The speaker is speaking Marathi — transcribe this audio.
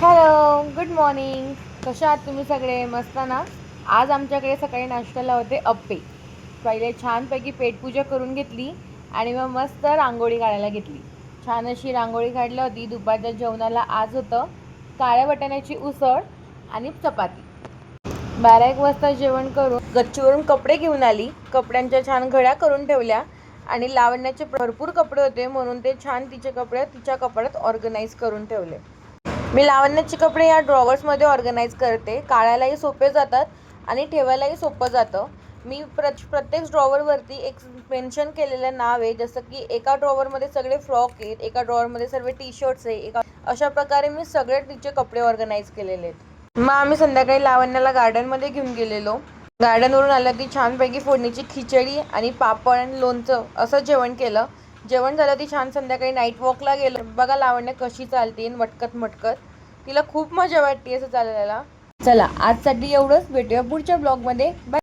Hello, good morning. कशा आहात तुम्ही सगळे? मस्त ना? आज आमच्याकडे सकाळी नाश्त्याला होते अप्पे. पहिले छानपैकी पेटपूजा करून घेतली आणि मग मस्त रांगोळी काढायला घेतली. छान अशी रांगोळी काढली होती. दुपारच्या जेवणाला आज होतं काळ्या वाटाण्याची उसळ आणि चपाती. 12-1 वाजता जेवण करून गच्चीवरून कपडे घेऊन आली. कपड्यांच्या छान घड्या करून ठेवल्या आणि लावण्याचे भरपूर कपडे होते म्हणून ते छान तिचे कपडे तिच्या कपाटात ऑर्गनाईज करून ठेवले. मी लावण्याचे कपडे या ड्रॉवर्समध्ये ऑर्गनाईज करते. काढायलाही सोपे जातात आणि ठेवायलाही सोपं जातं. मी प्रत्येक ड्रॉवरवरती एक मेन्शन केलेलं नाव आहे. जसं की एका ड्रॉवरमध्ये सगळे फ्रॉक आहेत, एका ड्रॉवरमध्ये सर्व टी शर्ट्स आहे, अशा प्रकारे मी सगळे तिचे कपडे ऑर्गनाईज केलेले आहेत. मग आम्ही संध्याकाळी लावण्याला गार्डनमध्ये घेऊन गेलेलो. गार्डनवरून आलं की छानपैकी फोडणीची खिचडी आणि पापड आणि लोणचं असं जेवण केलं. जेवण झालं ती छान संध्याकाळी नाईट वॉकला गेलो. बघा लावण्य कशी चालते मटकत मटकत. तिला खूप मजा वाटते असं चालायला. चला आजसाठी एवढंच. भेटूया पुढच्या ब्लॉगमध्ये. बाय.